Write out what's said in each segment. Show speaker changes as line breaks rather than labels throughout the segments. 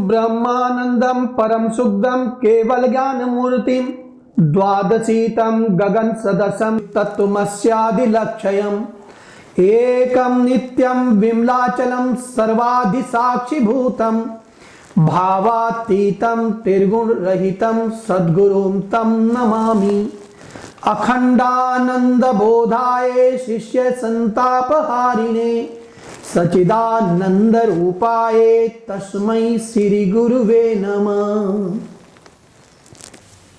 ब्रह्मानंदम परम सुखदम केवल ज्ञान मूर्तिम द्वादशीतम गगन सदसम तत्वमस्यादि लक्ष्यम एकम नित्यम विमलाचलम सर्वाधि साक्षी भूतम भावातीतम त्रिगुण रहितम सद्गुरुम तम नमामि। अखंडानंद बोधाय शिष्य संतापहारिणे सचिदानंद रूपाय तस्मै श्री गुरुवे नमः।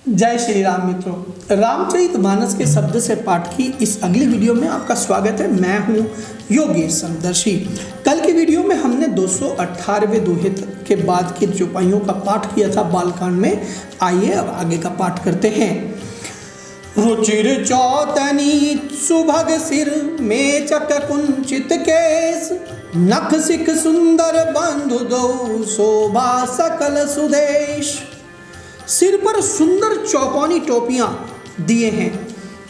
जय श्री राम मित्रों, रामचरितमानस के शब्द से पाठ की इस अगली वीडियो में आपका स्वागत है। मैं हूं योगेश समदर्शी। कल की वीडियो में हमने 218वें दोहे के बाद के चौपाइयों का पाठ किया था बालकांड में। आइए अब आगे का पाठ करते हैं। रुचिर चौतनी सुभग सिर मेचक कुंचित केस नख सिख सुंदर बंधु दो शोभा सकल सुदेश। सिर पर सुंदर चौकोनी टोपियां दिए हैं,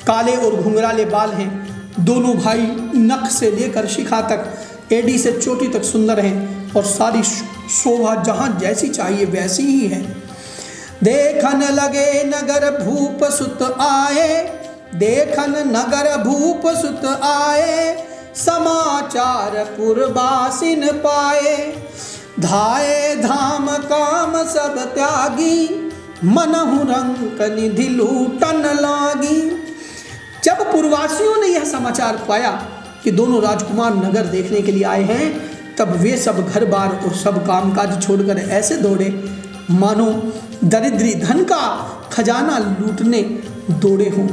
काले और घुंघराले बाल हैं। दोनों भाई नख से लेकर शिखा तक, एडी से चोटी तक सुंदर हैं और सारी शोभा जहां जैसी चाहिए वैसी ही है। देखन लगे नगर भूप सुत आए, देखन नगर भूप सुत आए समाचार पुरबासिन पाए। धाये धाम काम सब त्यागी मनहु रंक निधि लूटन लागी। जब पूर्ववासियों ने यह समाचार पाया कि दोनों राजकुमार नगर देखने के लिए आए हैं, तब वे सब घर बार और सब कामकाज छोड़कर ऐसे दौड़े मानो दरिद्री धन का खजाना लूटने दौड़े हों।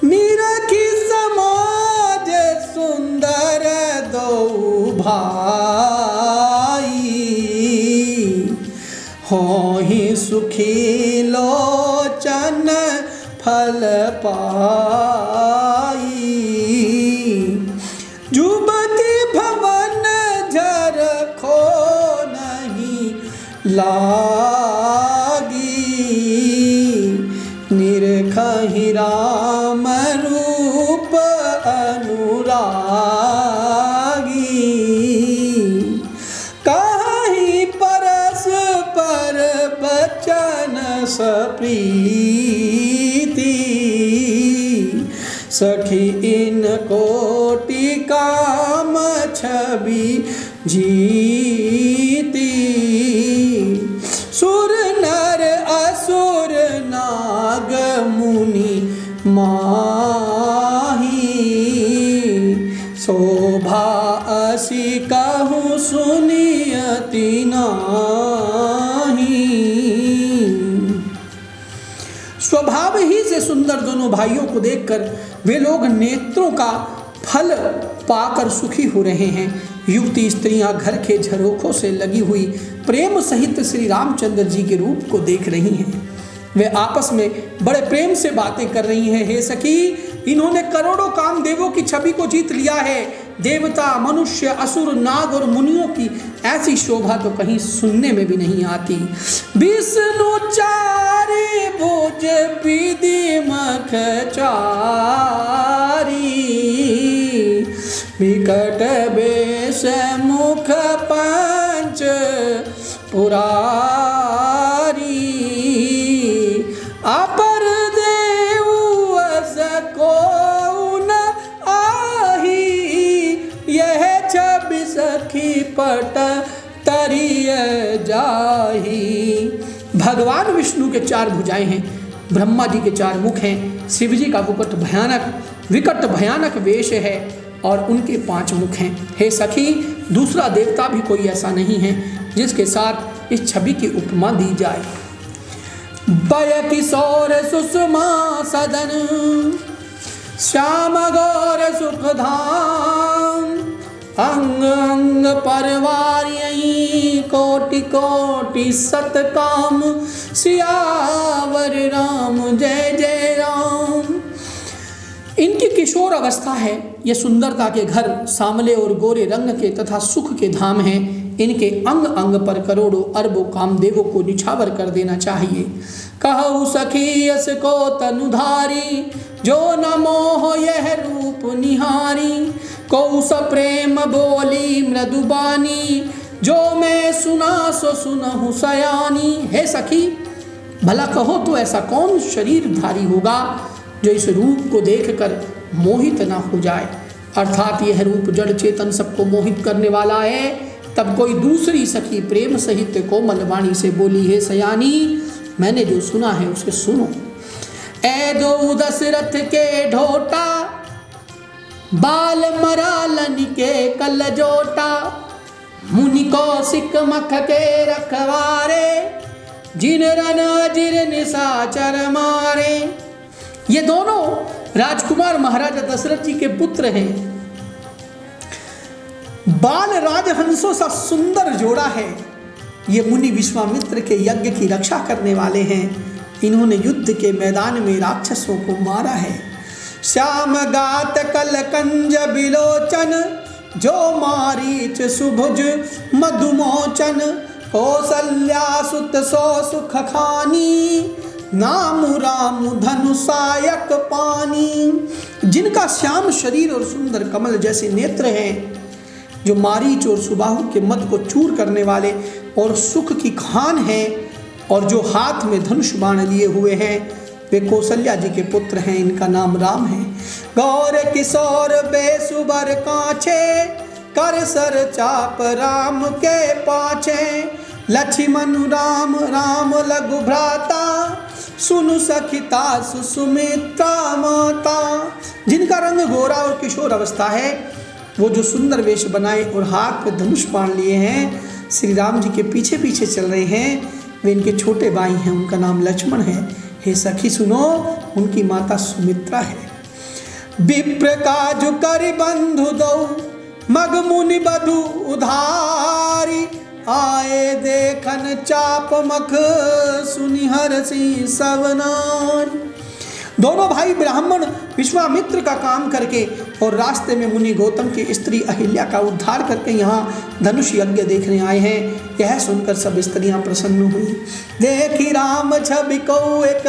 मीरा की समाज सुंदर दो भाई हो ही सुखी लोचन फल पाई। जुबती भवन झर खो नहीं लागी, निरखहि राम रूप अनुरागी। कहीं परस पर बचन सप्रीति, सखी इन कोटि काम छवि जीती। सुर नर असुर नाग मुनि माही, शोभा असी कहूँ सुनियति नाही। स्वभाव ही से सुंदर दोनों भाइयों को देखकर वे लोग नेत्रों का फल पाकर सुखी हो रहे हैं। युवती स्त्रियां घर के झरोखों से लगी हुई प्रेम सहित श्री रामचंद्र जी के रूप को देख रही हैं। वे आपस में बड़े प्रेम से बातें कर रही हैं। हे सखी, इन्होंने करोड़ों कामदेवों की छवि को जीत लिया है। देवता, मनुष्य, असुर, नाग और मुनियों की ऐसी शोभा तो कहीं सुनने में भी नहीं आती। विष्णु चारि भुज विधि मख चारी, विकट बेश मुख पंच पुरारी। अपर देव सको न आही, यह छवि सखी पट तरिय जाही। भगवान विष्णु के 4 भुजाएं हैं, ब्रह्मा जी के 4 मुख हैं, शिव जी का विकट भयानक वेश है और उनके 5 मुख हैं। हे सखी, दूसरा देवता भी कोई ऐसा नहीं है जिसके साथ इस छवि की उपमा दी जाए। बय किशोर सुषमा सदन, श्याम गौर सुखधाम। अंग अंग परवारी कोटि कोटि सतकाम। सियावर राम जय जय राम। इनकी किशोर अवस्था है। ये सुंदरता के घर सांवले और गोरे रंग के तथा सुख के धाम हैं। इनके अंग अंग पर करोड़ों अरबों कामदेवों को निछावर कर देना चाहिए। कहु सखी यस को तनुधारी, जो न मोह यह रूप निहारी। कौ स प्रेम बोली मृदुबानी, जो मैं सुना सो सुनहु सयानी। हे सखी, भला कहो तो ऐसा कौन शरीरधारी होगा जो इस रूप को देखकर मोहित ना हो जाए। अर्थात यह रूप जड़ चेतन सबको मोहित करने वाला है। तब कोई दूसरी सखी प्रेम सहित कोमल वाणी से बोली, हे सयानी, मैंने जो सुना है उसे सुनो। ए दो दशरथ के ढोटा, बाल मरालन के कल जोटा, मुनि कौशिक मख के रखवारे, जिन रन अजिर निशाचर मारे। ये दोनों राजकुमार महाराजा दशरथ जी के पुत्र हैं। बाल राजहंसों सा सुंदर जोड़ा है। ये मुनि विश्वामित्र के यज्ञ की रक्षा करने वाले हैं। इन्होंने युद्ध के मैदान में राक्षसों को मारा है। श्याम गात कल कंज बिलोचन, जो मारीच सुभुज मधुमोचन, कौसल्या सुत सो सुख खानी, नाम राम धनु सायक पानी। जिनका श्याम शरीर और सुंदर कमल जैसे नेत्र हैं, जो मारीच और सुबाहु के मद को चूर करने वाले और सुख की खान है, और जो हाथ में धनुष बाण लिए हुए हैं, वे कौशल्या जी के पुत्र हैं। इनका नाम राम है। गौर किशोर बेसुबर कांचे, कर सर चाप राम के पाछे, लक्ष्मण राम राम लघु भ्राता, सुनु सखिता सुमित्रा माता। जिनका रंग गोरा और किशोर अवस्था है, वो जो सुंदर वेश बनाए और हाथ में धनुष बाण लिए हैं, श्री राम जी के पीछे पीछे चल रहे हैं, वे इनके छोटे भाई हैं। उनका नाम लक्ष्मण है। हे सखी सुनो, उनकी माता सुमित्रा है। विप्र काजु कर बंधु दो, मग मुनि बधु उधारी, आए देखन चाप मख, सुनिहर सी सवनार। दोनों भाई ब्राह्मण विश्वामित्र का काम करके और रास्ते में मुनि गौतम की स्त्री अहिल्या का उद्धार करके यहाँ धनुष यज्ञ देखने आए हैं। यह सुनकर सब स्त्रियां प्रसन्न हुई। देखी राम छवि को एक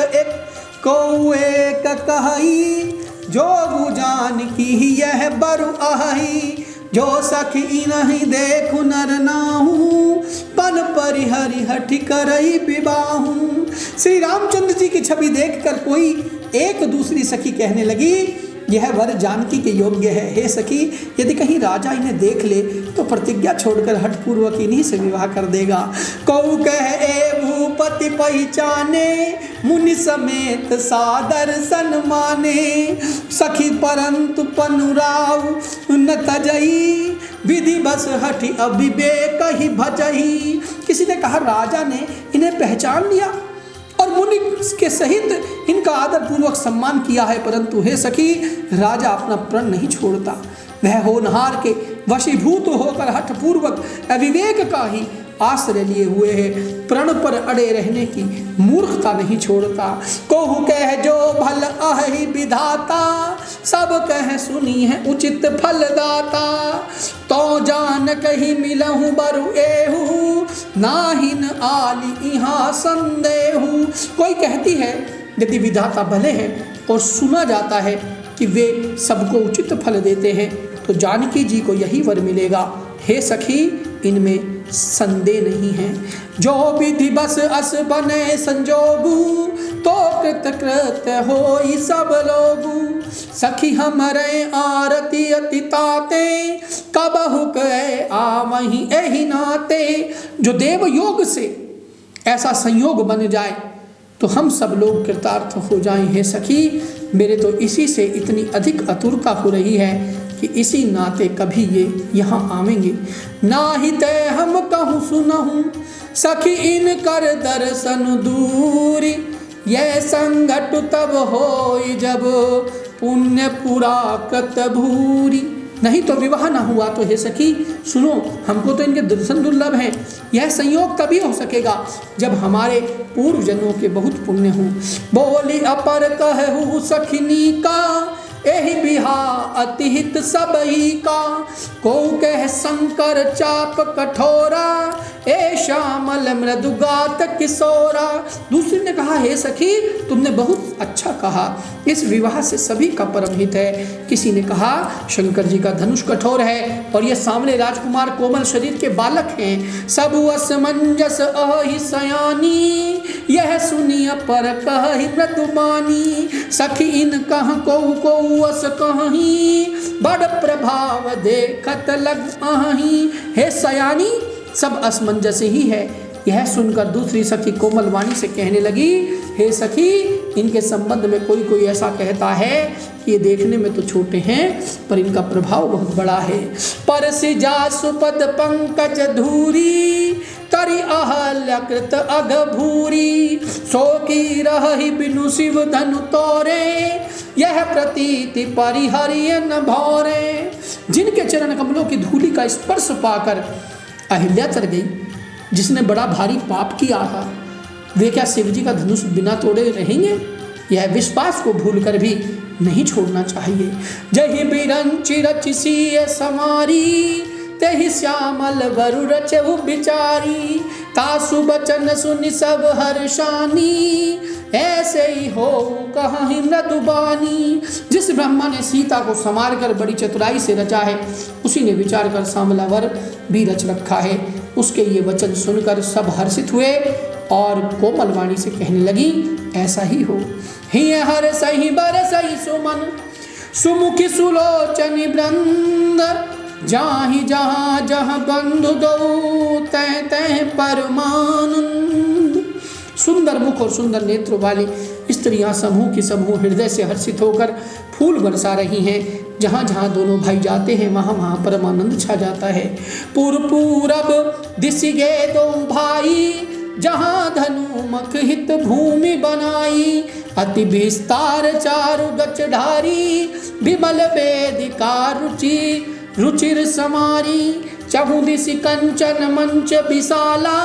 कही, जो बुजान की यह बरु आही, जो सखी नहीं देखु नर नाहू, पन परिहरि हठि करई विबाहू। श्री रामचंद्र जी की छवि देखकर कोई एक दूसरी सखी कहने लगी, यह वर जानकी के योग्य है। हे सखी, यदि कहीं राजा इन्हें देख ले तो प्रतिज्ञा छोड़कर हठपूर्वक इन्हीं से विवाह कर देगा। कौ कह ए भूपति पहचाने, मुनि समेत सादर सन माने, सखी परंतु पनुराव न तजई, विधि बस हठि अविवेक ही भजई। किसी ने कहा, राजा ने इन्हें पहचान लिया और मुनि के सहित इनका आदर पूर्वक सम्मान किया है, परंतु हे सखी, राजा अपना प्रण नहीं छोड़ता। वह होनहार के वशीभूत होकर हठपूर्वक अविवेक का ही आश्रय लिए हुए है, प्रण पर अड़े रहने की मूर्खता नहीं छोड़ता। कोहु कह जो भल अहि विधाता, सब कह सुनी है उचित फलदाता, तो जान कही मिलहु बरु एहू, नाहिन आली इहाँ संदेहू। कोई कहती है यदि विधाता भले हैं और सुना जाता है कि वे सबको उचित फल देते हैं, तो जानकी जी को यही वर मिलेगा। हे सखी, इनमें संदेह नहीं है। जो विधि बस अस बने संजोगू, तो कृत कृत होई सब लोगू, सखी हमरे आरती अति ताते, कबहु कहे आमहि एहि नाते। जो देव योग से ऐसा संयोग बन जाए तो हम सब लोग कृतार्थ हो जाएं। हे सखी, मेरे तो इसी से इतनी अधिक आतुरता हो रही है कि इसी नाते कभी ये यहाँ आवेंगे। नाही ते हम कहूँ सुनहूँ, सखी इन कर दर्शन दूरी, यह संगत तब होई जब पुण्य पुरा कृत भूरी। नहीं तो विवाह न हुआ तो हे सखी सुनो, हमको तो इनके दर्शन दुर्लभ हैं। यह संयोग तभी हो सकेगा जब हमारे पूर्व जन्मों के बहुत पुण्य हों। बोली अपर कहू सखिनी का, एहि बिहा अति हित सब ही का, को कह शंकर चाप कठोरा, ए श्यामल मृदुगात किशोरा। दूसरी ने कहा, हे सखी तुमने बहुत अच्छा कहा, इस विवाह से सभी का परम हित है। किसी ने कहा, शंकर जी का धनुष कठोर है और ये सामने राजकुमार कोमल शरीर के बालक हैं। सब असमंजस अहि सयानी, यह सुनिय पर कहि मृदुबानी। सखी इन कह को अस कहीं, बड़ प्रभाव देखत लग अहीं। हे सयानी सब असमंजस ही है। यह सुनकर दूसरी सखी कोमल वाणी से कहने लगी, हे सखी इनके संबंध में कोई ऐसा कहता है कि ये देखने में तो छोटे हैं पर इनका प्रभाव बहुत बड़ा है। परसि जासु पद पंकज धूरी, तरि अहल्यकृत अघ भूरी। सो की रहि बिनु शिव धनु तोरे, यह प्रतीति परिहरिय न भौरे। जिनके चरण कमलों की धूलि का स्पर्श पाकर अहिल्या तर गई, जिसने बड़ा भारी पाप किया था, वे क्या शिव जी का धनुष बिना तोड़े रहेंगे? यह विश्वास को भूलकर भी नहीं छोड़ना चाहिए। जहि बिरंचि रचिसिय समारी, तेहि श्यामल वरु रचहु बिचारी। तासु बचन सुनि सब हर्षानी, ऐसे ही हो कहीं मृदुबानी। जिस ब्रह्मा ने सीता को संवार कर बड़ी चतुराई से रचा है, उसी ने विचार कर सांवला वर भी रच रखा है। उसके ये वचन सुनकर सब हर्षित हुए और कोमल वाणी से कहने लगी, ऐसा ही हो। हिय हर सही बर सही सुमन, सुमुखी सुलोचन वृंद। जाहि जहाँ जहाँ बंधु दो, तह तह परमानंद। सुंदर मुख और सुंदर नेत्र वाली स्त्रियां समूह की समूह हृदय से हर्षित होकर फूल बरसा रही हैं। जहाँ जहाँ दोनों भाई जाते हैं वहाँ वहाँ परमानंद छा जाता है। पूरब दिश गे दो भाई, जहाँ धनु मख हित भूमि बनाई। अति विस्तार चारु गच ढारी, विमल वेदिका रुचिर समारी। चहुदिश कंचन मंच विशाला,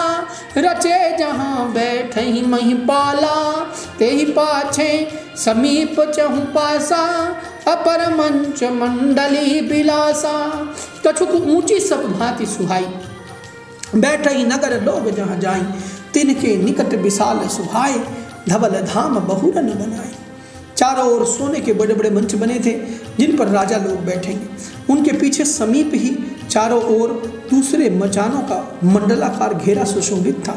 रचे जहाँ बैठहि महिपाला। तेहि पाछे समीप चहु पासा, अपर मंच मंडली बिलासा। कछुक ऊंची सब भांति सुहाई, बैठहि नगर लोग जहाँ जाई। तिनके निकट विशाल सुहाए, धवल धाम बहुरन बनाए। चारों ओर सोने के बड़े बड़े मंच बने थे, जिन पर राजा लोग बैठेंगे। उनके पीछे समीप ही चारों ओर दूसरे मचानों का मंडलाकार घेरा सुशोभित था।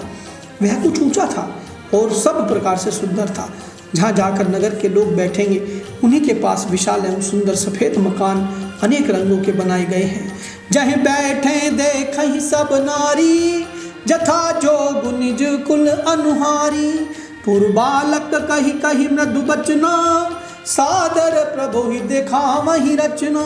वह कुछ ऊंचा था और सब प्रकार से सुंदर था। जहाँ जाकर नगर के लोग बैठेंगे, उन्हीं के पास विशाल एवं सुंदर सफ़ेद मकान अनेक रंगों के बनाए गए हैं। जहाँ बैठे देखहि सब नारी, जथा जोग निज कुल अनुहारी। पूर्वालक कही कही मृदु बचना, सादर प्रभु ही देखा वही रचना।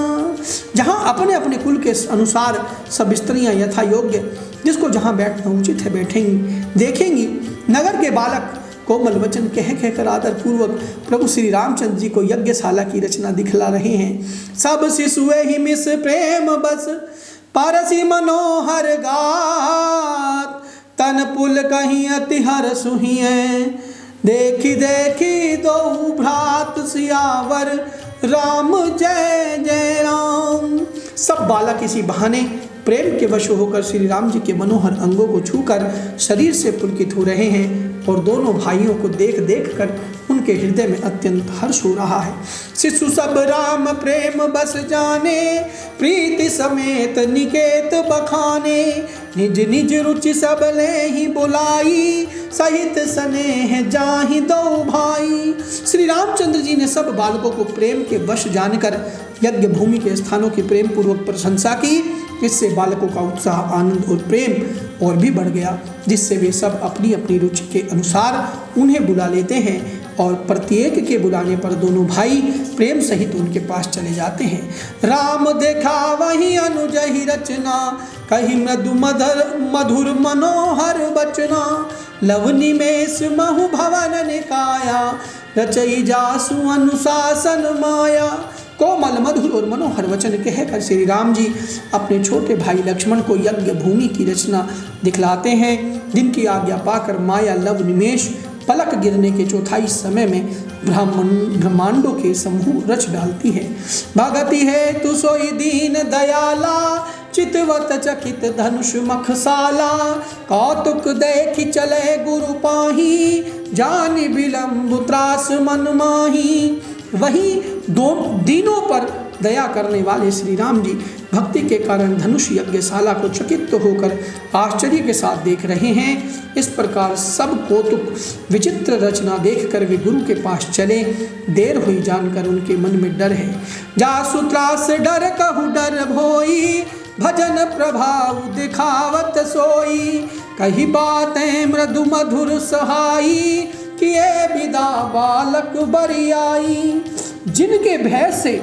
जहाँ अपने अपने कुल के अनुसार सब स्त्रियाँ यथा योग्य, जिसको जहाँ बैठना उचित है बैठेंगी, देखेंगी। नगर के बालक कोमल वचन कह कर आदर पूर्वक प्रभु श्री रामचंद्र जी को यज्ञशाला की रचना दिखला रहे हैं। सब शिशुए ही मिस प्रेम बस, परसी मनोहर गात। तन पुल कहीं अति हर सुहिए, देखी देखी दो भ्रात सियावर, राम जय जय राम। सब बालक इसी बहाने प्रेम के वश होकर श्री राम जी के मनोहर अंगों को छूकर शरीर से पुलकित हो रहे हैं और दोनों भाइयों को देख देख कर उनके हृदय में अत्यंत हर्ष हो रहा है। शिशु सब राम प्रेम बस जाने, प्रीति समेत निकेत बखाने। निज निज रुचि सब ले ही बुलाई, सहित स्नेह जाहि दो भाई। श्री रामचंद्र जी ने सब बालकों को प्रेम के वश जानकर यज्ञ भूमि के स्थानों की प्रेम पूर्वक प्रशंसा की। इससे बालकों का उत्साह, आनंद और प्रेम और भी बढ़ गया, जिससे वे सब अपनी अपनी रुचि के अनुसार उन्हें बुला लेते हैं और प्रत्येक के बुलाने पर दोनों भाई प्रेम सहित उनके पास चले जाते हैं। राम देखा वही अनुज ही रचना, कही मृदु मधुर मनोहर बचना। लव निमेष महु भवन निकाया, रचई जासु अनुशासन माया। कोमल मधुर और मनोहर वचन कहकर श्री राम जी अपने छोटे भाई लक्ष्मण को यज्ञ भूमि की रचना दिखलाते हैं, जिनकी आज्ञा पाकर माया लव निमेष पलक गिरने के चौथाई समय में ब्रह्मांडों के समूह रच डालती है। भगति है तु सोई दीन दयाला, चितवत चकित धनुष मखसाला, कौतुक देखि चले गुरु पाही, जानि विलंब त्रास मन माही। वही दो दीनों पर दया करने वाले श्री राम जी भक्ति के कारण धनुष यज्ञशाला को चकित होकर आश्चर्य के साथ देख रहे हैं। इस प्रकार सब कौतुक विचित्र रचना देखकर वे गुरु के पास चले। देर हुई जानकर उनके मन में डर है। जासु त्रास डर कहु डर भोई, भजन प्रभाव दिखावत सोई, कही बातें मृदु मधुर सहाई, किए विदा बालक बरियाई। जिनके भय से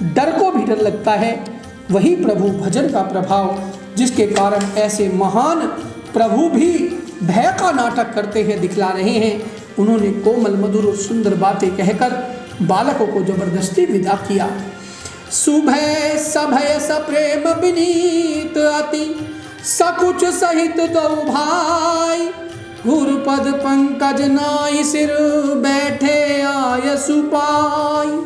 डर को भी डर लगता है, वही प्रभु भजन का प्रभाव, जिसके कारण ऐसे महान प्रभु भी भय का नाटक करते हैं, दिखला रहे हैं। उन्होंने कोमल मधुर और सुंदर बातें कहकर बालकों को जबरदस्ती विदा किया। सुभय सभय सप्रेम विनीत अति, सकुच सहित दो भाई, गुरुपद पंकज नाई सिर बैठे आय सुपाई।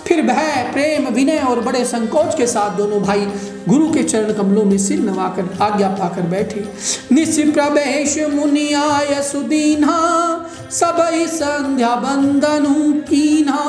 फिर भय प्रेम विनय और बड़े संकोच के साथ दोनों भाई गुरु के चरण कमलों में सिर नवाकर आज्ञा पाकर बैठे। निश प्रवेश मुनि आय सुदीना, सबई संध्या बंदनु कीना,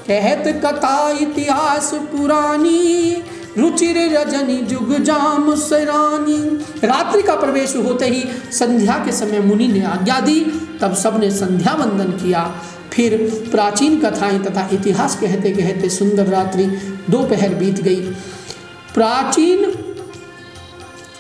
कहत कथा इतिहास पुरानी, रुचिर रजनी जुग जाम सरानी। रात्रि का प्रवेश होते ही संध्या के समय मुनि ने आज्ञा दी, तब सबने संध्या वंदन किया। फिर प्राचीन कथाएं तथा इतिहास कहते कहते सुंदर रात्रि दोपहर बीत गई। प्राचीन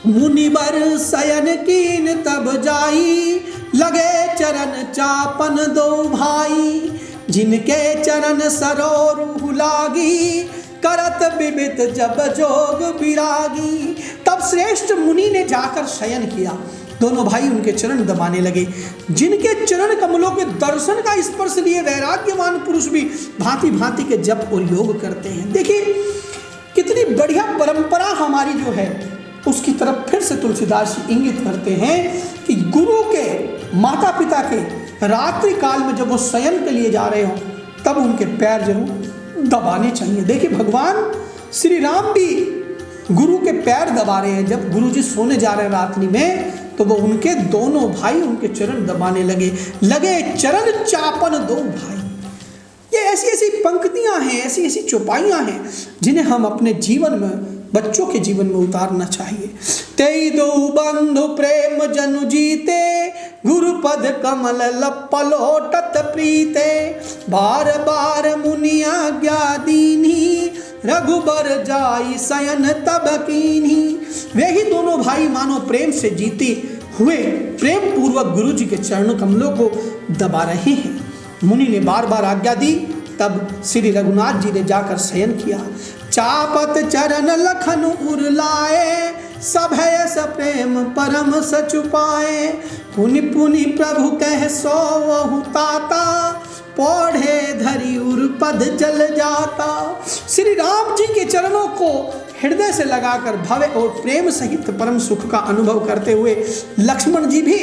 मुनिवर शयन कीन तब जाई, लगे चरण चापन दो भाई, जिनके चरण सरोरु लागी, करत विविध जब जोग विरागी। तब श्रेष्ठ मुनि ने जाकर शयन किया। दोनों भाई उनके चरण दबाने लगे। जिनके चरण कमलों के दर्शन का स्पर्श लिए वैराग्यवान पुरुष भी भांति भांति के जप और योग करते हैं। देखिए कितनी बढ़िया परंपरा हमारी जो है, उसकी तरफ फिर से तुलसीदास जी इंगित करते हैं कि गुरु के माता पिता के रात्रि काल में जब वो शयन के लिए जा रहे हो, तब उनके पैर जरूर दबाने चाहिए। देखिए भगवान श्री राम भी गुरु के पैर दबा रहे हैं। जब गुरु जी सोने जा रहे हैं रात्रि में, तो वो उनके दोनों भाई उनके चरण दबाने लगे चरण चापन दो भाई। ये ऐसी ऐसी पंक्तियां हैं, ऐसी ऐसी चौपाइयां हैं, जिन्हें हम अपने जीवन में, बच्चों के जीवन में उतारना चाहिए। तेई दो बंधु प्रेम जनु जीते, गुरुपद कमल लपलोटत प्रीते, बार बार मुनि आज्ञा दीनी, रघुबर जाई शयन तब कीन्ही। वे ही दोनों भाई मानो प्रेम से जीते हुए प्रेम पूर्वक गुरु जी के चरण कमलों को दबा रहे हैं। मुनि ने बार बार आज्ञा दी, तब श्री रघुनाथ जी ने जाकर शयन किया। चापत चरण लखन उरलाए, सभय सप्रेम परम सचुपाए, पुनि पुनि प्रभु कह सोवहु ताता, पौढ़े धरि उर पद जल जाता। श्री राम जी के चरणों को हृदय से लगाकर भव्य और प्रेम सहित परम सुख का अनुभव करते हुए लक्ष्मण जी भी,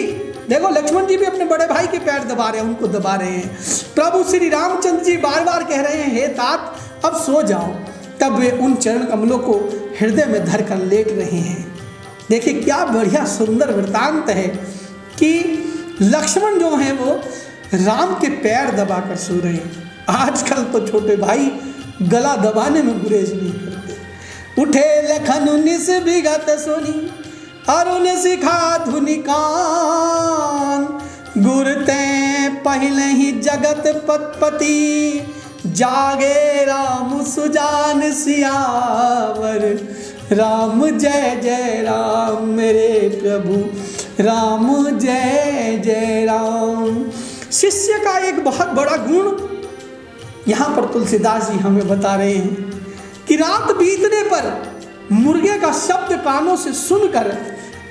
देखो लक्ष्मण जी भी अपने बड़े भाई के पैर दबा रहे हैं, उनको दबा रहे हैं। प्रभु श्री रामचंद्र जी बार बार कह रहे हैं, हे तात अब सो जाओ। तब वे उन चरण कमलों को हृदय में धर कर लेट रहे हैं। देखिए क्या बढ़िया सुंदर वृतांत है कि लक्ष्मण जो हैं वो राम के पैर दबाकर सो रहे हैं। आजकल तो छोटे भाई गला दबाने में गुरेज नहीं करते। उठे लखन निस विगत सुनी, अरुण सिखा धुनि कान, गुरते पहले ही जगत पति, जागे राम सुजान सियावर, राम जय जय राम मेरे प्रभु, राम जय जय राम। शिष्य का एक बहुत बड़ा गुण यहाँ पर तुलसीदास जी हमें बता रहे हैं कि रात बीतने पर मुर्गे का शब्द कानों से सुनकर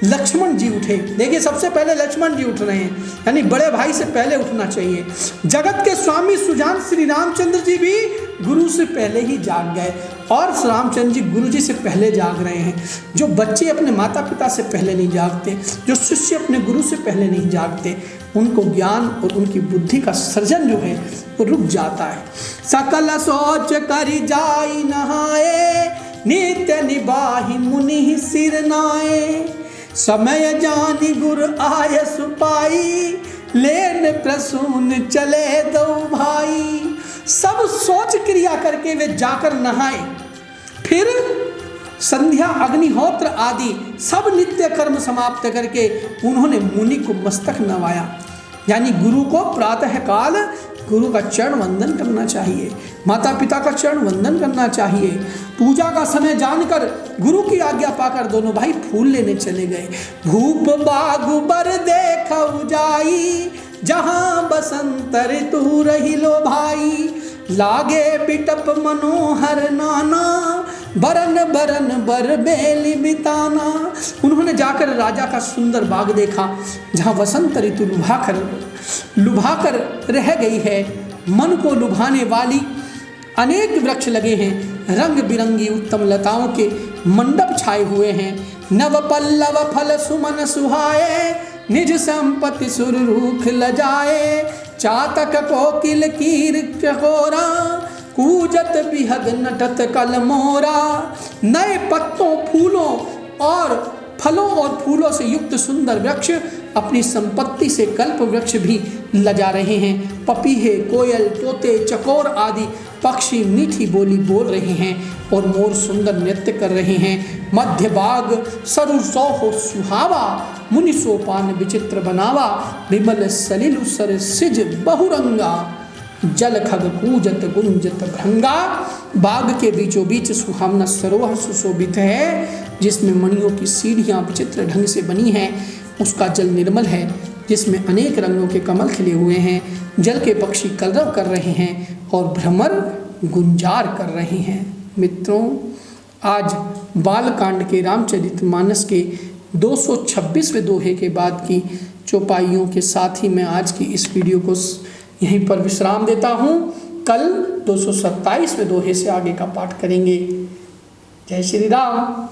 लक्ष्मण जी उठे। देखिए सबसे पहले लक्ष्मण जी उठ रहे हैं, यानी बड़े भाई से पहले उठना चाहिए। जगत के स्वामी सुजान श्री रामचंद्र जी भी गुरु से पहले ही जाग गए और रामचंद्र जी गुरु जी से पहले जाग रहे हैं। जो बच्चे अपने माता पिता से पहले नहीं जागते, जो शिष्य अपने गुरु से पहले नहीं जागते, उनको ज्ञान और उनकी बुद्धि का सर्जन जो है वो रुक जाता है। सकल सोच करि जाई नहाए, नित्य निबाहि मुनि सिर नाए। समय जानि गुर आय सुपाई, लेन प्रसून चले दो भाई। सब सोच क्रिया करके वे जाकर नहाए, फिर संध्या अग्निहोत्र आदि सब नित्य कर्म समाप्त करके उन्होंने मुनि को मस्तक नवाया। यानी गुरु को प्रातः काल गुरु का चरण वंदन करना चाहिए, माता पिता का चरण वंदन करना चाहिए। पूजा का समय जानकर गुरु की आज्ञा पाकर दोनों भाई फूल लेने चले गए। भूप बाग बर देखौ जाई, जहां बसंत ऋतु रही लो भाई। लागे बिटप मनोहर नाना, बरन बरन बर बेली बिताना। उन्होंने जाकर राजा का सुंदर बाग देखा, जहाँ वसंत ऋतु लुभाकर रह गई है। मन को लुभाने वाली अनेक वृक्ष लगे हैं, रंग बिरंगी उत्तम लताओं के मंडप छाए हुए हैं। नव पल्लव फल सुमन सुहाए, निज संपत्ति सुररूख लजाए। चातक कोकिल कीर चकोरा, कूजत बिहद नटत कल मोरा। नए पत्तों, फूलों और फलों और फूलों से युक्त सुंदर वृक्ष अपनी संपत्ति से कल्प वृक्ष भी लजा रहे हैं। पपीहे, कोयल, तोते, चकोर आदि पक्षी मीठी बोली बोल रहे हैं और मोर सुंदर नृत्य कर रहे हैं। मध्य बाग सरु सोहो सुहावा, मुनि सोपान विचित्र बनावा। विमल सलिल सर सिज बहुरंगा, जल खग कूजत गुंजत भृंगा। बाग के बीचों बीच सुहावना सरोवर सुशोभित है, जिसमें मणियों की सीढ़ियाँ विचित्र ढंग से बनी हैं। उसका जल निर्मल है, जिसमें अनेक रंगों के कमल खिले हुए हैं। जल के पक्षी कलरव कर रहे हैं और भ्रमर गुंजार कर रहे हैं। मित्रों, आज बालकांड के रामचरितमानस के 226वें दोहे के बाद की चौपाइयों के साथ ही मैं आज की इस वीडियो को यहीं पर विश्राम देता हूँ। कल 227वें दोहे से आगे का पाठ करेंगे। जय श्री राम।